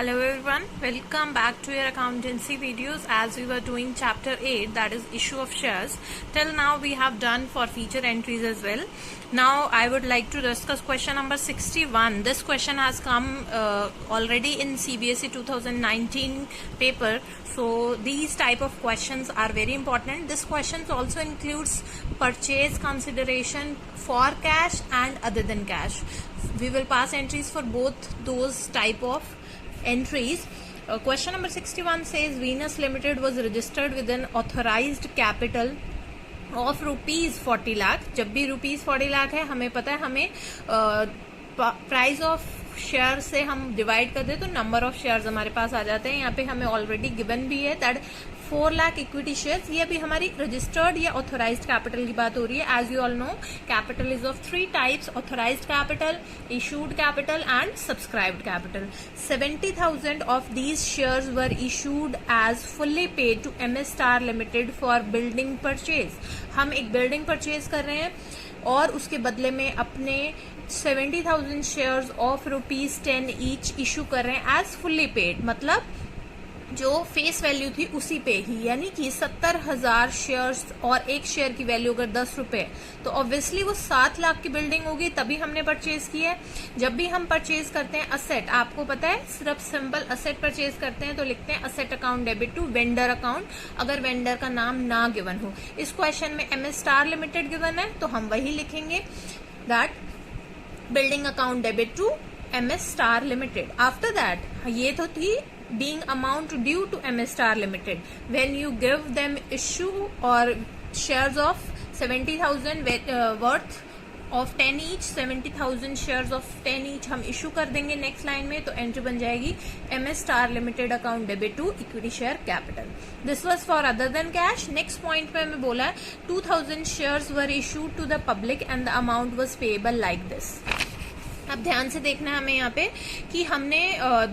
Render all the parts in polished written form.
Hello everyone, welcome back to your accountancy videos as we were doing chapter 8, that is issue of shares. Till now we have done for feature entries as well. Now I would like to discuss question number 61. This question has come already in CBSE 2019 paper. So these type of questions are very important. This question also includes purchase consideration for cash and other than cash. We will pass entries for both those type of entries. Question number 61 says Venus Limited was registered with an authorized capital of rupees 40 lakh. जब भी rupees 40 lakh है, हमें पता है हमें price of share से हम divide कर दे तो नंबर ऑफ शेयर्स हमारे पास आ जाते हैं. यहाँ पे हमें ऑलरेडी गिवन भी है दैट 4 लाख इक्विटी शेयर्स. ये भी हमारी रजिस्टर्ड या ऑथोराइज्ड कैपिटल की बात हो रही है. As you all know, capital is of 3 types: authorised capital, issued capital and subscribed capital. 70,000 of these shares were issued as fully paid to MS Star Limited for building purchase. हम एक building purchase कर रहे हैं और उसके बदले में अपने 70,000 शेयर्स ऑफ ₹10 ईच इशू कर रहे हैं एज फुल्ली पेड. मतलब जो फेस वैल्यू थी उसी पे ही, यानी कि 70,000 शेयर्स और एक शेयर की वैल्यू अगर 10 रुपए, तो ऑब्वियसली वो 7 लाख की बिल्डिंग होगी. तभी हमने परचेज की है. जब भी हम परचेज करते हैं असेट, आपको पता है सिर्फ सिंपल असेट परचेज करते हैं तो लिखते हैं asset account debit to vendor account, अगर वेंडर का नाम ना गिवन हो. इस क्वेश्चन में MS Star Limited गिवन है तो हम वही लिखेंगे that building account debit to MS Star Limited. After that ये तो थी being amount due to MS Star Limited. When you give them issue or shares of 70,000 worth of 10 each, 70,000 shares of 10 each हम issue कर देंगे next line में, तो entry बन जाएगी MS Star Limited account debit to equity share capital. This was for other than cash. Next point पे हमें बोला है 2,000 shares were issued to the public and the amount was payable like this. अब ध्यान से देखना है हमें यहाँ पे कि हमने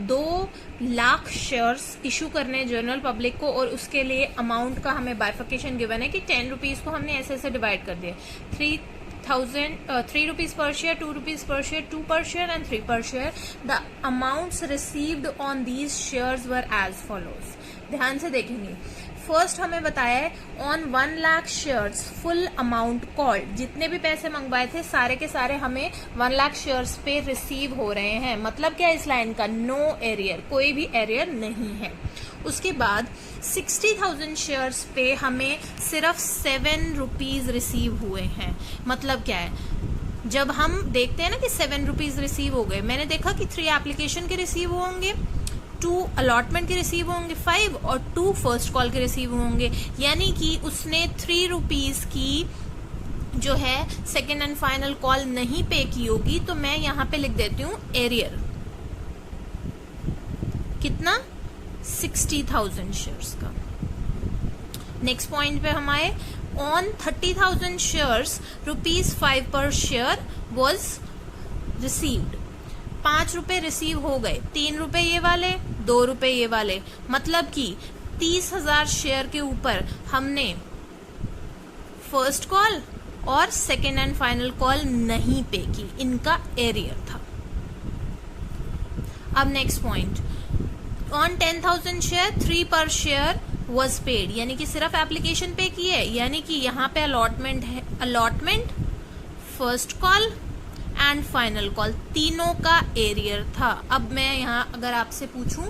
2 लाख शेयर्स इशू करने जनरल पब्लिक को, और उसके लिए अमाउंट का हमें बाइफिकेशन गिवन है कि 10 रुपीज को हमने ऐसे ऐसे डिवाइड कर दिया. 3 rupees per share, 2 rupees per share, 2 पर share and 3 per share. The amounts received on these shares were as follows. ध्यान से देखेंगे. फर्स्ट हमें बताया है on 1 lakh shares full amount called. जितने भी पैसे मंगवाए थे सारे के सारे हमें 1 लाख शेयर्स पे रिसीव हो रहे हैं. मतलब क्या इस लाइन का? नो एरियर, कोई भी एरियर नहीं है. उसके बाद 60,000 शेयर्स पे हमें सिर्फ 7 रुपीज रिसीव हुए हैं. मतलब क्या है? जब हम देखते हैं ना कि 7 रुपीज रिसीव हो गए, मैंने देखा कि 3 एप्लीकेशन के रिसीव होंगे, 2 अलॉटमेंट के रिसीव होंगे 5 और 2 फर्स्ट कॉल के रिसीव होंगे. यानी कि उसने 3 रुपीज की जो है सेकेंड एंड फाइनल कॉल नहीं पे की होगी, तो मैं यहाँ पे लिख देती हूँ एरियर. कितना? 60,000 शेयर्स का. नेक्स्ट पॉइंट पे हम आए. ऑन 30,000 शेयर्स ₹5 पर शेयर वॉज रिसीव्ड. 5 रुपए रिसीव हो गए, 3 रुपए ये वाले, 2 रुपए ये वाले. मतलब कि 30,000 शेयर के ऊपर हमने फर्स्ट कॉल और सेकेंड एंड फाइनल कॉल नहीं पे की. इनका एरियर था. अब next point. On 10,000 share 3 per share was paid. यानी कि सिर्फ एप्लीकेशन पे की है, यानी कि यहाँ पे अलॉटमेंट है. Allotment, first call and final call, तीनों का एरियर था. अब मैं यहाँ अगर आपसे पूछूं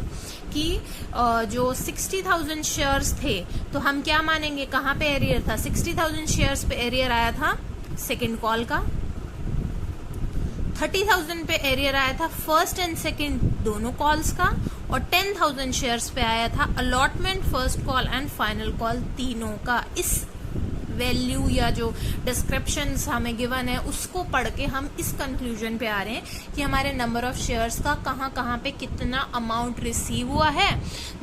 कि जो 60,000 शेयर्स थे तो हम क्या मानेंगे? कहाँ पे एरियर था? 60,000 शेयर्स पे एरियर आया था सेकेंड कॉल का. 30,000 पे एरियर आया था फर्स्ट एंड सेकेंड दोनों कॉल्स का. और 10,000 शेयर्स पे आया था allotment, first call and final call तीनों का. इस वैल्यू या जो डिस्क्रिप्शंस हमें गिवन है उसको पढ़ के हम इस कंक्लूजन पे आ रहे हैं कि हमारे नंबर ऑफ शेयर्स का कहाँ कहाँ पे कितना अमाउंट रिसीव हुआ है.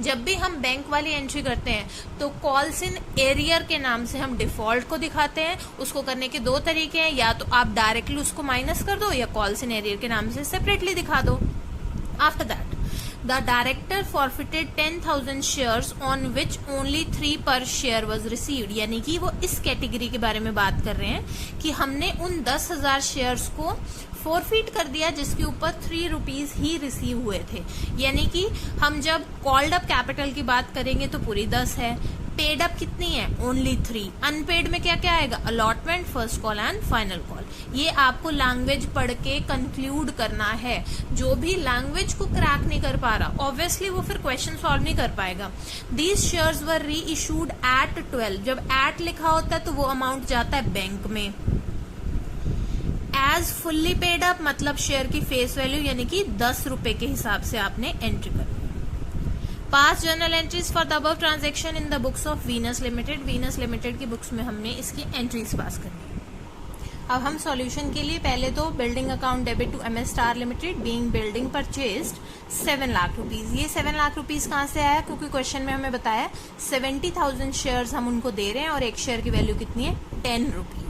जब भी हम बैंक वाली एंट्री करते हैं तो कॉल्स इन एरियर के नाम से हम डिफॉल्ट को दिखाते हैं. उसको करने के 2 तरीके हैं, या तो आप डायरेक्टली उसको माइनस कर दो या कॉल्स इन एरियर के नाम से सेपरेटली दिखा दो. After that the director forfeited 10,000 shares on which only 3 per share was received. यानी कि वो इस कैटेगरी के बारे में बात कर रहे हैं कि हमने उन 10,000 शेयर्स को फॉरफिट कर दिया जिसके ऊपर 3 रुपीज ही रिसीव हुए थे। यानी कि हम जब कॉल्ड अप कैपिटल की बात करेंगे तो पूरी 10 है, पेड अप कितनी है, ओनली 3। अनपेड में क्या क्या आएगा, allotment, first call and final call. ये आपको लैंग्वेज पढ़ के कंक्लूड करना है। जो भी लैंग्वेज को क्रैक नहीं कर पा रहा ऑब्वियसली वो फिर क्वेश्चन सॉल्व नहीं कर पाएगा। दीज शेयर्स वर री इशूड एट 12। जब एट लिखा होता है तो वो अमाउंट जाता है बैंक में। एज फुल्ली पेड अप मतलब शेयर की फेस वैल्यू यानी कि 10 रुपए के हिसाब से आपने एंट्री करनी। पास journal entries for the above transaction in the books of Venus limited. Venus limited की बुक्स में हमने इसकी एंट्रीज पास करनी है। अब हम सॉल्यूशन के लिए पहले तो building account debit to MS Star Limited being building purchased 7 lakh rupees. ये 7 लाख रुपीज कहाँ से आया, क्योंकि क्वेश्चन में हमें बताया 70,000 शेयर्स हम उनको दे रहे हैं और एक शेयर की वैल्यू कितनी है, 10 रुपीज।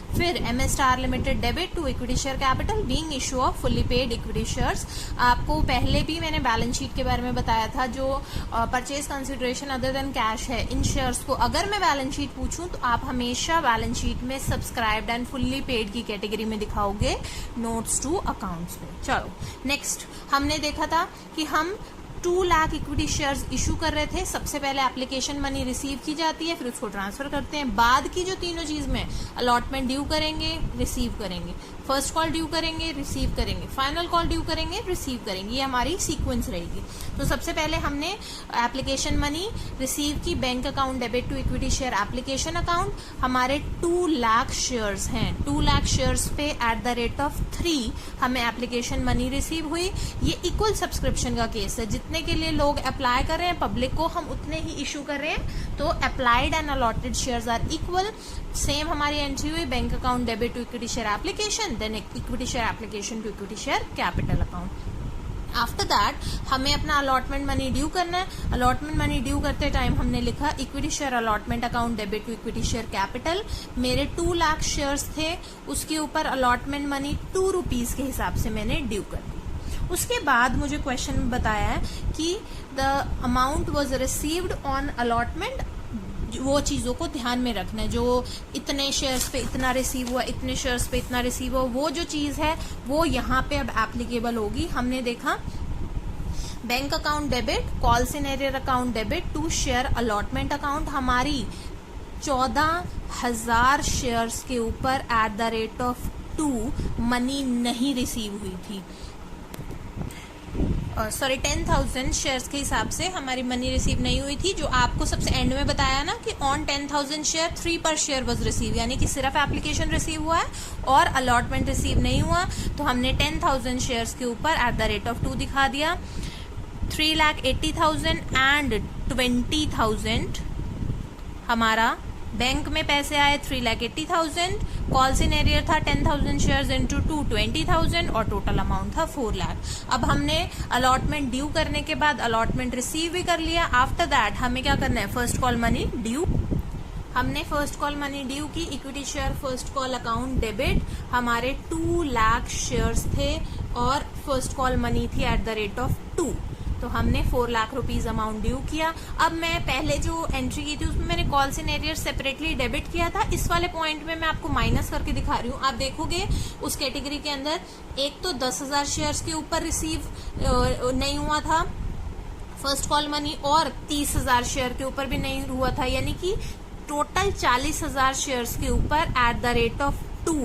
फिर MS Star Limited debit to equity share capital being issue of fully paid equity shares. आपको पहले भी मैंने बैलेंस शीट के बारे में बताया था, जो purchase consideration other than cash है, इन शेयर्स को अगर मैं बैलेंस शीट पूछूं तो आप हमेशा बैलेंस शीट में सब्सक्राइब्ड एंड फुल्ली पेड की कैटेगरी में दिखाओगे, नोट्स टू अकाउंट्स में। चलो नेक्स्ट हमने देखा था कि हम 2 लाख इक्विटी शेयर्स इशू कर रहे थे। सबसे पहले एप्लीकेशन मनी रिसीव की जाती है, फिर उसको ट्रांसफर करते हैं। बाद की जो तीनों चीज में अलॉटमेंट ड्यू करेंगे, रिसीव करेंगे, फर्स्ट कॉल ड्यू करेंगे, रिसीव करेंगे, फाइनल कॉल ड्यू करेंगे, रिसीव करेंगे। ये हमारी सीक्वेंस रहेगी। तो सबसे पहले हमने एप्लीकेशन मनी रिसीव की, bank account debit to equity share application account. हमारे 2 लाख शेयर्स हैं, 2 लाख शेयर्स पे एट द रेट ऑफ 3 हमें एप्लीकेशन मनी रिसीव हुई। ये इक्वल सब्सक्रिप्शन का केस है, जितने के लिए लोग अप्लाई कर रहे हैं पब्लिक को, हम उतने ही इशू कर रहे हैं। तो applied and allotted shares are equal. Same हमारी एंट्री हुई, bank account debit to equity share application, then equity share application to equity share capital account. After that हमें अपना अलॉटमेंट मनी ड्यू करना है। अलॉटमेंट मनी ड्यू करते time हमने लिखा equity share allotment account debit to equity share capital. मेरे 2 lakh shares थे, उसके ऊपर अलॉटमेंट मनी 2 रुपीज के हिसाब से मैंने ड्यू कर दी। उसके बाद मुझे क्वेश्चन में बताया है कि the amount was received on allotment. वो चीजों को ध्यान में रखना है, जो इतने शेयर्स पे इतना रिसीव हुआ, इतने शेयर्स पे इतना रिसीव हुआ, वो जो चीज है वो यहाँ पे अब एप्लीकेबल होगी। हमने देखा bank account debit, call in arrear account debit to share allotment account. हमारी 14,000 शेयर्स के ऊपर at the rate of 2 money नहीं रिसीव हुई थी। 10,000 शेयर्स के हिसाब से हमारी मनी रिसीव नहीं हुई थी। जो आपको सबसे एंड में बताया ना कि on 10,000 share 3 per share was receive, यानी कि सिर्फ एप्लीकेशन रिसीव हुआ है और अलॉटमेंट रिसीव नहीं हुआ। तो हमने 10,000 शेयर्स के ऊपर एट द रेट ऑफ 2 दिखा दिया। 3,80,000 एंड 20,000 हमारा बैंक में पैसे आए 3,80,000। कॉल सिनेरियर था 10,000 शेयर्स इंटू 2 20,000 और टोटल अमाउंट था 4 लाख। अब हमने अलॉटमेंट ड्यू करने के बाद अलॉटमेंट रिसीव भी कर लिया। आफ्टर दैट हमें क्या करना है, फर्स्ट कॉल मनी ड्यू। हमने फर्स्ट कॉल मनी ड्यू की, equity share first call account debit. हमारे 2 लाख शेयर्स थे और फर्स्ट कॉल मनी थी एट द रेट ऑफ 2, तो हमने 4 लाख रुपीज अमाउंट ड्यू किया। अब मैं पहले जो एंट्री की थी उसमें मैंने कॉल सिनेरियर सेपरेटली डेबिट किया था। इस वाले पॉइंट में मैं आपको माइनस करके दिखा रही हूँ। आप देखोगे उस कैटेगरी के अंदर एक तो 10,000 शेयर्स के ऊपर रिसीव नहीं हुआ था फर्स्ट कॉल मनी, और 30,000 शेयर के ऊपर भी नहीं हुआ था, यानी कि टोटल 40,000 शेयर्स के ऊपर एट द रेट ऑफ 2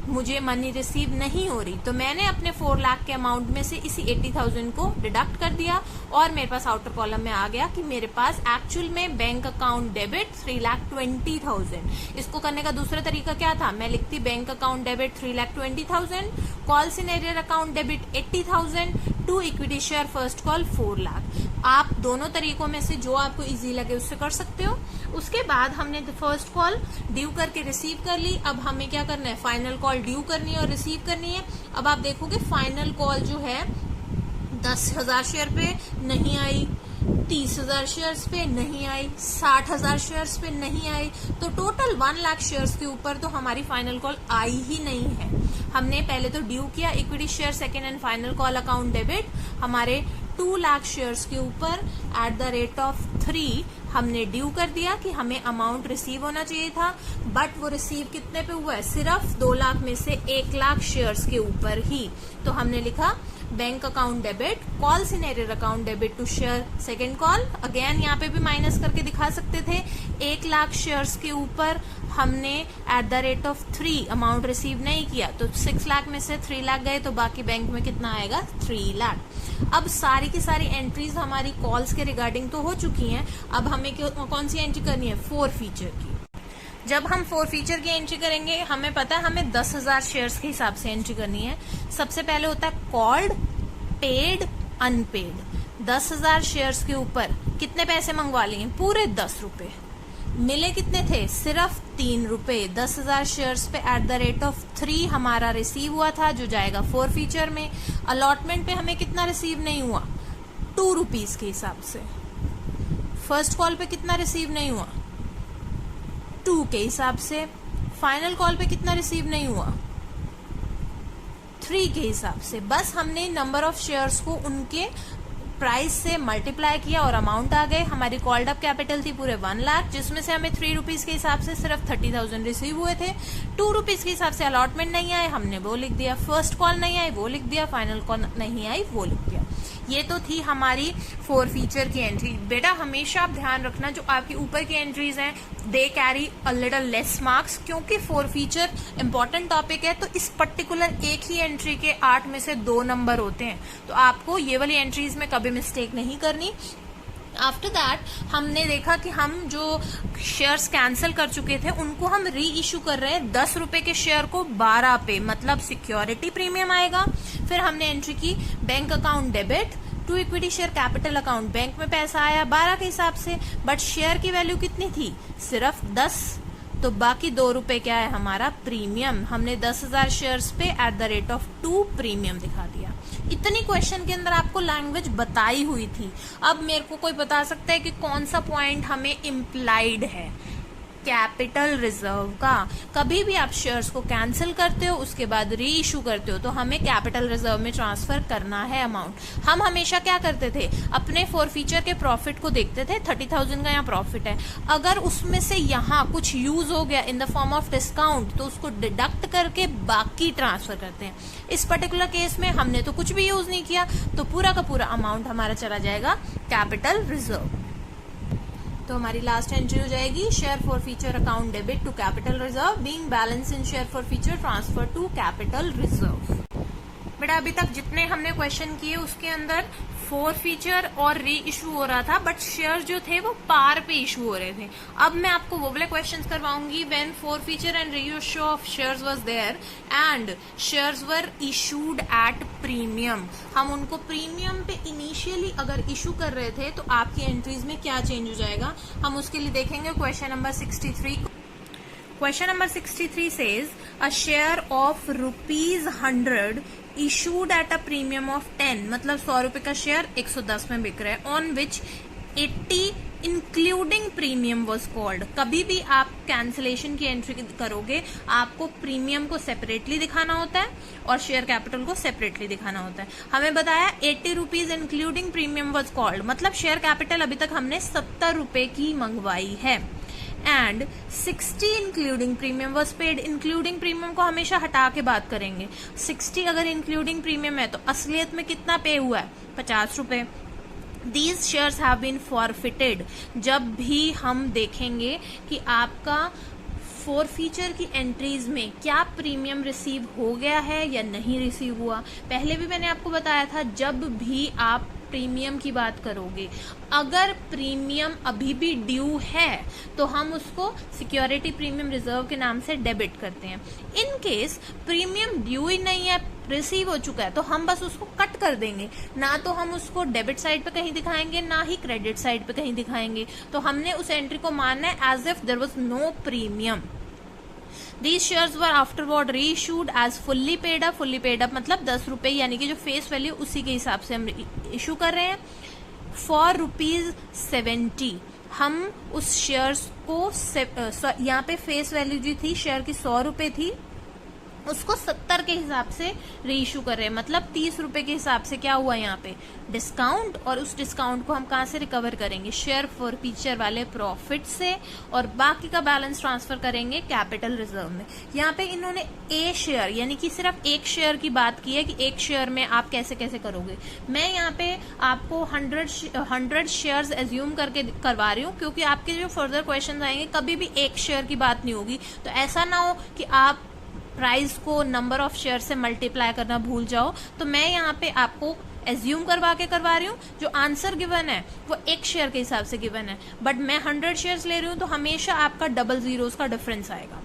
मुझे मनी रिसीव नहीं हो रही। तो मैंने अपने 4 लाख के अमाउंट में से इसी 80,000 को डिडक्ट कर दिया और मेरे पास आउटर कॉलम में आ गया कि मेरे पास एक्चुअल में बैंक अकाउंट डेबिट 3,20,000। इसको करने का दूसरा तरीका क्या था, मैं लिखती bank account debit 3,20,000, call in arrear account debit 80,000 to equity share first call 4 lakh. आप दोनों तरीकों में से जो आपको इजी लगे उससे कर सकते हो। उसके बाद हमने फर्स्ट कॉल ड्यू करके रिसीव कर ली। अब हमें क्या करना है, फाइनल कॉल ड्यू करनी है और रिसीव करनी है। अब आप देखोगे फाइनल कॉल जो है 10,000 शेयर पे नहीं आई, 30,000 शेयर्स पे नहीं आई, 60,000 शेयर्स पे नहीं आई, तो टोटल 1 लाख शेयर्स के ऊपर तो हमारी फाइनल कॉल आई ही नहीं है। हमने पहले तो ड्यू किया equity share second and final call account debit. हमारे 2 लाख शेयर्स के ऊपर एट द रेट ऑफ 3 हमने ड्यू कर दिया कि हमें अमाउंट रिसीव होना चाहिए था, बट वो रिसीव कितने पे हुआ है? सिर्फ 2 लाख में से 1 लाख शेयर्स के ऊपर ही। तो हमने लिखा bank account debit, calls in arrear account debit to share second call. Again यहाँ पे भी माइनस करके दिखा सकते थे। 1 लाख शेयर्स के ऊपर हमने eight the rate of 3 amount receive नहीं किया, तो 6 लाख में से 3 लाख गए, तो बाकी बैंक में कितना आएगा? 3 लाख। अब सारी की सारी एंट्रीज हमारी कॉल्स के रिगार्डिंग तो हो चुकी हैं। अब हमें कौन सी एंट्री करनी है? 4 फीचर की। जब हम 4 फीचर की एंट्री करेंगे, हमें पता है हमें 10,000 शेयर्स के हिसाब से एंट्री करनी है। सबसे पहले होता है कॉल्ड, पेड, अनपेड। 10,000 शेयर्स के ऊपर कितने पैसे मंगवा लिए? पूरे 10 रुपए। मिले कितने थे? सिर्फ 3 रुपए। 10,000 शेयर्स पे एट द रेट ऑफ 3 हमारा रिसीव हुआ था, जो जाएगा 4 फीचर में। अलॉटमेंट पे हमें कितना रिसीव नहीं हुआ? 2 रुपीज के हिसाब से। फर्स्ट कॉल पे कितना रिसीव नहीं हुआ? 2 के हिसाब से। फाइनल कॉल पे कितना रिसीव नहीं हुआ? 3 के हिसाब से। बस हमने नंबर ऑफ शेयर्स को उनके प्राइस से मल्टीप्लाई किया और अमाउंट आ गए। हमारी कॉल्ड अप कैपिटल थी पूरे 1 लाख, जिसमें से हमें 3 रुपीज के हिसाब से सिर्फ 30,000 रिसीव हुए थे। 2 रुपीज के हिसाब से अलॉटमेंट नहीं आए, हमने वो लिख दिया। फर्स्ट कॉल नहीं आई, वो लिख दिया। फाइनल कॉल नहीं आई, वो लिख दिया। ये तो थी हमारी 4 फीचर की एंट्री। बेटा हमेशा आप ध्यान रखना, जो आपकी ऊपर की एंट्रीज हैं they carry a little less marks, क्योंकि 4 फीचर इंपॉर्टेंट टॉपिक है। तो इस पर्टिकुलर एक ही एंट्री के 8 में से 2 नंबर होते हैं, तो आपको ये वाली एंट्रीज में कभी मिस्टेक नहीं करनी। आफ्टर दैट हमने देखा कि हम जो शेयर्स कैंसिल कर चुके थे उनको हम री इशू कर रहे हैं 10 रुपए के शेयर को 12 पे, मतलब सिक्योरिटी प्रीमियम आएगा। फिर हमने एंट्री की bank account debit to equity share capital account. Bank में पैसा आया 12 के हिसाब से, बट शेयर की वैल्यू कितनी थी? सिर्फ 10। तो बाकी 2 रुपए क्या है? हमारा प्रीमियम। हमने 10,000 शेयर्स पे at the rate of 2 premium दिखा दिया। इतनी क्वेश्चन के अंदर आपको लैंग्वेज बताई हुई थी। अब मेरे को कोई बता सकता है कि कौन सा पॉइंट हमें इम्प्लाइड है? कैपिटल रिजर्व का। कभी भी आप शेयर्स को कैंसिल करते हो, उसके बाद री इशू करते हो, तो हमें कैपिटल रिजर्व में ट्रांसफर करना है अमाउंट। हम हमेशा क्या करते थे? अपने 4 फीचर के प्रॉफिट को देखते थे। 30,000 का यहाँ प्रॉफिट है, अगर उसमें से यहाँ कुछ यूज हो गया in the form of discount, तो उसको डिडक्ट करके बाकी ट्रांसफर करते हैं। इस पर्टिकुलर केस में हमने तो कुछ भी यूज नहीं किया, तो पूरा का पूरा अमाउंट हमारा चला जाएगा कैपिटल रिजर्व। तो हमारी लास्ट एंट्री हो जाएगी share forfeiture account debit to capital reserve being balance in share forfeiture transfer to capital reserve. बेटा अभी तक जितने हमने क्वेश्चन किए उसके अंदर 4 फीचर और री इशू हो रहा था, बट शेयर जो थे वो पार पे इशू हो रहे थे। अब मैं आपको वो वाले क्वेश्चंस करवाऊंगी when 4 forfeiture and reissue of shares was there and shares were issued at premium. हम उनको प्रीमियम पे इनिशियली अगर इशू कर रहे थे तो आपकी एंट्रीज में क्या चेंज हो जाएगा, हम उसके लिए देखेंगे question number 63। Question number 63 says a share of ₹100 issued at a premium of 10, मतलब 100 रुपए का शेयर 110 में बिक रहा है, on which 80 including premium was called. कभी भी आप कैंसिलेशन की एंट्री करोगे, आपको प्रीमियम को सेपरेटली दिखाना होता है और शेयर कैपिटल को सेपरेटली दिखाना होता है। हमें बताया 80 rupees including premium was called, मतलब शेयर कैपिटल अभी तक हमने 70 रुपए की मंगवाई है, and 60 including premium was paid. Including premium को हमेशा हटा के बात करेंगे। 60 अगर इंक्लूडिंग प्रीमियम है तो असलियत में कितना पे हुआ है? 50 रुपए। These shares have been forfeited। जब भी हम देखेंगे कि आपका 4 फीचर की एंट्रीज में क्या प्रीमियम रिसीव हो गया है या नहीं रिसीव हुआ, पहले भी मैंने आपको बताया था, जब भी आप प्रीमियम की बात करोगे, अगर प्रीमियम अभी भी ड्यू है तो हम उसको सिक्योरिटी प्रीमियम रिजर्व के नाम से डेबिट करते हैं। इन केस प्रीमियम ड्यू ही नहीं है, रिसीव हो चुका है, तो हम बस उसको कट कर देंगे, ना तो हम उसको डेबिट साइड पे कहीं दिखाएंगे ना ही क्रेडिट साइड पे कहीं दिखाएंगे। तो हमने उस एंट्री को मानना है as if there was no premium. These shares were afterward reissued as fully paid up। fully paid up मतलब 10 रुपए, यानी कि जो फेस वैल्यू उसी के हिसाब से हम इशू कर रहे हैं। फॉर ₹70 हम उस शेयर्स को यहाँ पे फेस वैल्यू जो थी शेयर की 100 रुपए थी, उसको 70 के हिसाब से री इशू कर रहे हैं, मतलब 30 रुपए के हिसाब से क्या हुआ यहाँ पे डिस्काउंट, और उस डिस्काउंट को हम कहाँ से रिकवर करेंगे, शेयर फॉरफीचर वाले प्रॉफिट से, और बाकी का बैलेंस ट्रांसफर करेंगे कैपिटल रिजर्व में। यहाँ पे इन्होंने ए शेयर यानी कि सिर्फ एक शेयर की बात की है कि एक शेयर में आप कैसे कैसे करोगे। मैं यहाँ पे आपको 100 शेयर्स एज्यूम करके करवा रही हूँ, क्योंकि आपके जो फर्दर क्वेश्चन आएंगे कभी भी एक शेयर की बात नहीं होगी, तो ऐसा ना हो कि आप प्राइस को नंबर ऑफ शेयर से मल्टीप्लाई करना भूल जाओ। तो मैं यहाँ पे आपको एज्यूम करवा रही हूँ, जो आंसर गिवन है वो एक शेयर के हिसाब से गिवन है, बट मैं 100 शेयर्स ले रही हूँ, तो हमेशा आपका डबल जीरोस का डिफरेंस आएगा।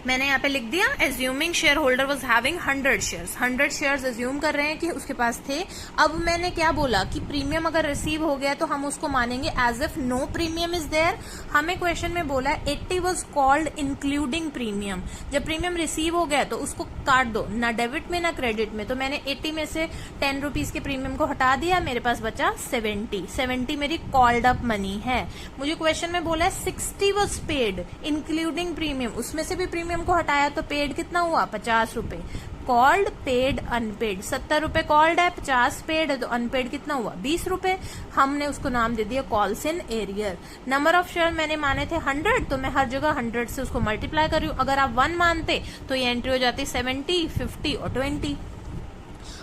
मैंने यहाँ पे लिख दिया assuming share holder was having 100 shares. 100 shares assume कर रहे हैं कि उसके पास थे। अब मैंने क्या बोला कि प्रीमियम अगर रिसीव हो गया तो हम उसको मानेंगे as if no premium is there. हमें क्वेश्चन में बोला 80 वॉज कॉल्ड इंक्लूडिंग प्रीमियम। जब प्रीमियम रिसीव हो गया तो उसको काट दो, ना डेबिट में ना क्रेडिट में। तो मैंने 80 में से 10 रुपीज के प्रीमियम को हटा दिया, मेरे पास बचा 70 मेरी कॉल्ड अप मनी है। मुझे क्वेश्चन में बोला है 60 वॉज पेड इंक्लूडिंग प्रीमियम, उसमें से भी प्रीमियम को हटाया तो पेड कितना हुआ 50 रुपए। Called, paid, unpaid. 70 रुपए कॉल्ड है, 50 पेड है, तो अनपेड कितना हुआ 20 रुपए। हमने उसको नाम दे दिया calls in arrear. Number of share मैंने माने थे 100, तो मैं हर जगह 100 से उसको मल्टीप्लाई कर रही हूँ। अगर आप 1 मानते तो ये एंट्री हो जाती 70, 50 और 20।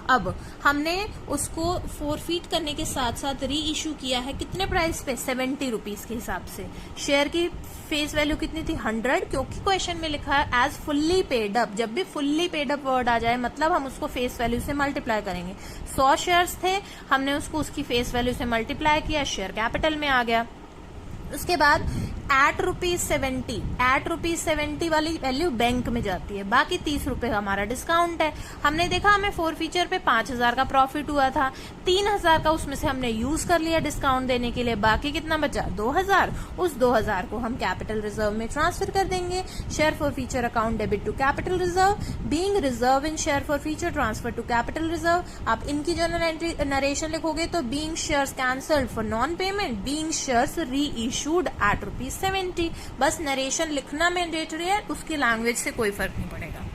अब हमने उसको फोरफीट करने के साथ साथ री इशू किया है कितने प्राइस पे 70 रुपीज के हिसाब से। शेयर की फेस वैल्यू कितनी थी 100, क्योंकि क्वेश्चन में लिखा है एज फुल्ली पेड अप। जब भी फुल्ली पेड अप वर्ड आ जाए मतलब हम उसको फेस वैल्यू से मल्टीप्लाई करेंगे। 100 शेयर्स थे, हमने उसको उसकी फेस वैल्यू से मल्टीप्लाई किया, शेयर कैपिटल में आ गया। उसके बाद एट रुपीज 70 वाली वैल्यू बैंक में जाती है, बाकी 30 रुपए हमारा डिस्काउंट है। हमने देखा हमें फॉरफीचर पे 5000 का प्रॉफिट हुआ था, 3000 का उसमें से हमने यूज कर लिया डिस्काउंट देने के लिए, बाकी कितना बचा 2000। उस 2000 को हम कैपिटल रिजर्व में ट्रांसफर कर देंगे। Share forfeiture account debit to capital reserve, being reserve in share forfeiture transfer to capital reserve. आप इनकी जर्नल एंट्री नरेशन लिखोगे तो being shares cancelled for non payment, being shares reissued at ₹70। बस narration लिखना mandatory है, उसकी language से कोई फर्क नहीं पड़ेगा।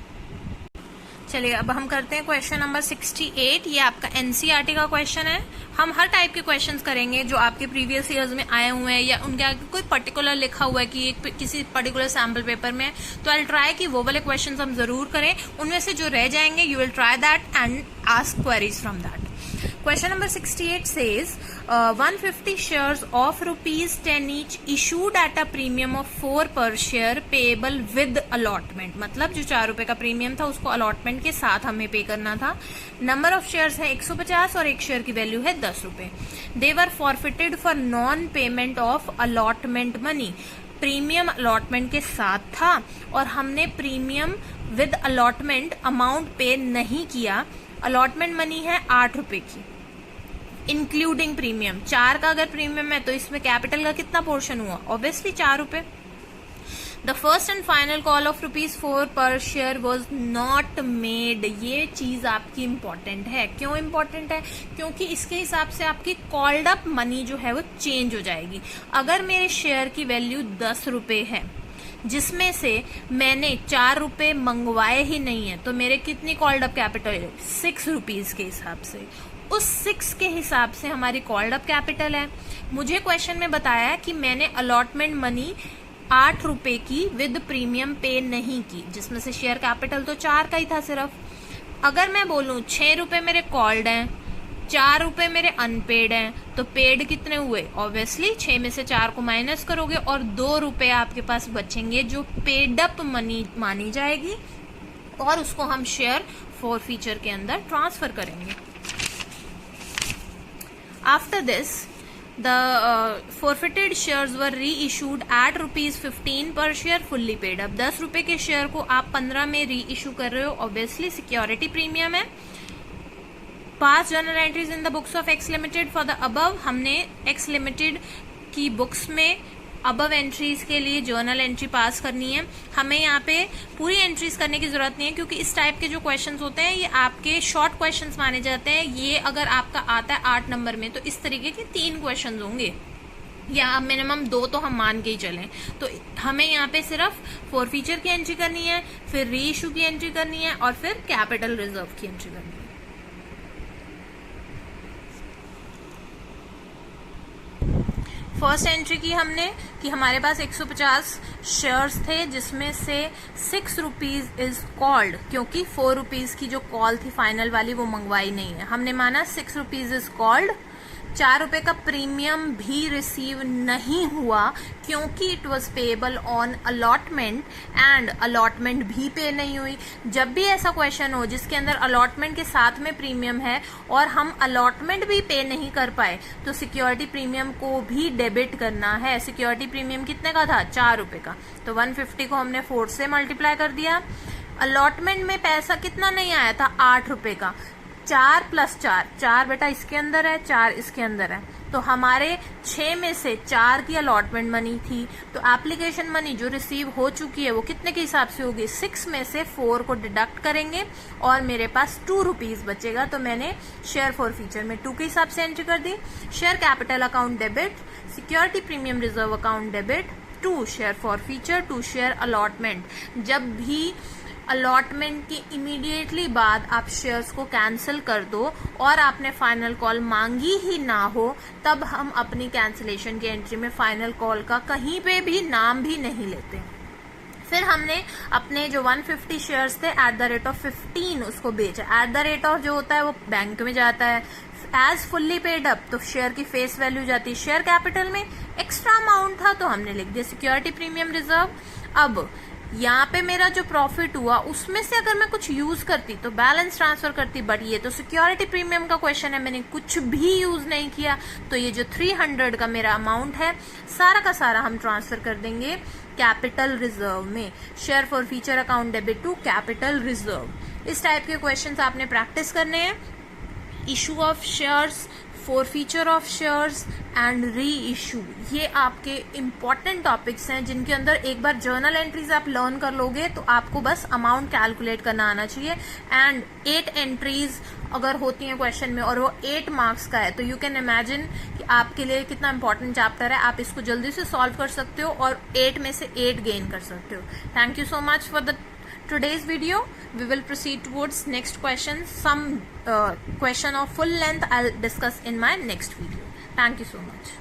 चलिए अब हम करते हैं क्वेश्चन नंबर 68। ये आपका एनसीईआरटी का क्वेश्चन है। हम हर टाइप के क्वेश्चंस करेंगे जो आपके प्रीवियस ईयर्स में आए हुए हैं या उनके आगे कोई पर्टिकुलर लिखा हुआ है कि किसी पर्टिकुलर सैम्पल पेपर में, तो आई ट्राई कि वो वाले क्वेश्चंस हम जरूर करें। उनमें से जो रह जाएंगे you will try that and ask queries from that. Question number 68 says 150 shares of ₹10 each issued at a premium of 4 per share payable with allotment। मतलब जो 4 रुपए का प्रीमियम था उसको अलॉटमेंट के साथ हमें पे करना था। नंबर ऑफ शेयर्स है 150 और एक शेयर की वैल्यू है 10 रुपए। They were forfeited for non payment of allotment money. Premium allotment के साथ था और हमने प्रीमियम विद अलॉटमेंट अमाउंट पे नहीं किया। अलॉटमेंट मनी है 8 रुपए की इंक्लूडिंग प्रीमियम। 4 का अगर प्रीमियम है तो इसमें कैपिटल का कितना पोर्शन हुआ, ऑब्वियसली 4 रुपए। The first and final call of ₹4 पर शेयर वॉज नॉट मेड। ये चीज आपकी इंपॉर्टेंट है। क्यों इंपॉर्टेंट है? क्योंकि इसके हिसाब से आपकी कॉल्ड अप मनी जो है वो चेंज हो जाएगी। अगर मेरे शेयर की वैल्यू 10 रुपए है जिसमें से मैंने 4 रुपए मंगवाए ही नहीं है, तो मेरे कितनी कॉल्ड अप कैपिटल है 6 रुपीज के हिसाब से। उस 6 के हिसाब से हमारी कॉल्ड अप कैपिटल है। मुझे क्वेश्चन में बताया है कि मैंने अलॉटमेंट मनी 8 रुपए की विद प्रीमियम पे नहीं की, जिसमें से शेयर कैपिटल तो 4 का ही था सिर्फ। अगर मैं बोलूं 6 रुपए मेरे कॉल्ड हैं, 4 रुपए मेरे अनपेड हैं, तो पेड कितने हुए? ऑब्वियसली 6 में से 4 को माइनस करोगे और 2 रुपए आपके पास बचेंगे जो पेड अप मनी मानी जाएगी और उसको हम शेयर फॉरफीचर के अंदर ट्रांसफर करेंगे। After this, the forfeited shares were reissued at ₹15 per share fully paid up। 10 रुपए के शेयर को आप 15 में री इशू कर रहे हो, ऑब्वियसली सिक्योरिटी प्रीमियम है। पास journal entries in the books of x limited for the above. हमने एक्स लिमिटेड की बुक्स में अबव एंट्रीज के लिए जर्नल एंट्री पास करनी है। हमें यहाँ पे पूरी एंट्रीज करने की जरूरत नहीं है, क्योंकि इस टाइप के जो क्वेश्चंस होते हैं ये आपके शॉर्ट क्वेश्चंस माने जाते हैं। ये अगर आपका आता है 8 नंबर में तो इस तरीके के 3 क्वेश्चंस होंगे। या मिनिमम 2 तो हम मान के ही चलें। तो हमें यहाँ पे सिर्फ फॉरफीचर की एंट्री करनी है, फिर री इशू की एंट्री करनी है और फिर कैपिटल रिजर्व की एंट्री करनी है। फर्स्ट एंट्री की हमने कि हमारे पास 150 शेयर्स थे जिसमें से 6 रुपीज इज कॉल्ड, क्योंकि 4 रुपीज की जो कॉल थी फाइनल वाली वो मंगवाई नहीं है। हमने माना 6 रुपीज इज कॉल्ड। 4 रुपए का प्रीमियम भी रिसीव नहीं हुआ क्योंकि it was payable on allotment and allotment भी पे नहीं हुई। जब भी ऐसा क्वेश्चन हो जिसके अंदर अलॉटमेंट के साथ में प्रीमियम है और हम अलॉटमेंट भी पे नहीं कर पाए तो सिक्योरिटी प्रीमियम को भी डेबिट करना है। सिक्योरिटी प्रीमियम कितने का था? 4 रुपए का। तो 150 को हमने 4 से मल्टीप्लाई कर दिया। अलॉटमेंट में पैसा कितना नहीं आया था? 8 रुपए का। 4 + 4, 4 बेटा इसके अंदर है, 4 इसके अंदर है, तो हमारे 6 में से 4 की अलॉटमेंट मनी थी। तो एप्लीकेशन मनी जो रिसीव हो चुकी है वो कितने के हिसाब से होगी? 6 में से 4 को डिडक्ट करेंगे और मेरे पास 2 रुपीज बचेगा। तो मैंने शेयर फॉरफीचर में 2 के हिसाब से एंट्री कर दी। Share capital account debit, security premium reserve account debit, 2 share forfeiture, 2 share allotment. जब भी अलॉटमेंट की इमीडिएटली बाद आप शेयर्स को कैंसिल कर दो और आपने फाइनल कॉल मांगी ही ना हो, तब हम अपनी कैंसिलेशन की एंट्री में फाइनल कॉल का कहीं पे भी नाम भी नहीं लेते। फिर हमने अपने जो 150 शेयर्स थे @15 उसको बेचा। @ जो होता है वो बैंक में जाता है। एज फुल्ली पेड अप तो शेयर की फेस वैल्यू जाती है शेयर कैपिटल में। एक्स्ट्रा अमाउंट था तो हमने लिख दिया सिक्योरिटी प्रीमियम रिजर्व। अब यहाँ पे मेरा जो प्रॉफिट हुआ उसमें से अगर मैं कुछ यूज करती तो बैलेंस ट्रांसफर करती, बट ये तो सिक्योरिटी प्रीमियम का क्वेश्चन है, मैंने कुछ भी यूज नहीं किया। तो ये जो 300 का मेरा अमाउंट है सारा का सारा हम ट्रांसफर कर देंगे कैपिटल रिजर्व में। Share forfeiture account debit to capital reserve. इस टाइप के क्वेश्चन आपने प्रैक्टिस करने हैं। Issue of shares, forfeiture of shares and reissue, ये आपके इंपॉर्टेंट टॉपिक्स हैं जिनके अंदर एक बार जर्नल एंट्रीज आप लर्न कर लोगे तो आपको बस अमाउंट कैलकुलेट करना आना चाहिए। एंड 8 एंट्रीज अगर होती हैं क्वेश्चन में और वो 8 मार्क्स का है तो यू कैन इमेजिन कि आपके लिए कितना इंपॉर्टेंट चैप्टर है। आप इसको जल्दी से सॉल्व कर सकते हो और 8 में से 8 गेन कर सकते हो। Thank you so much for the today's video. We will proceed towards next question. Some question of full length I'll discuss in my next video. Thank you so much.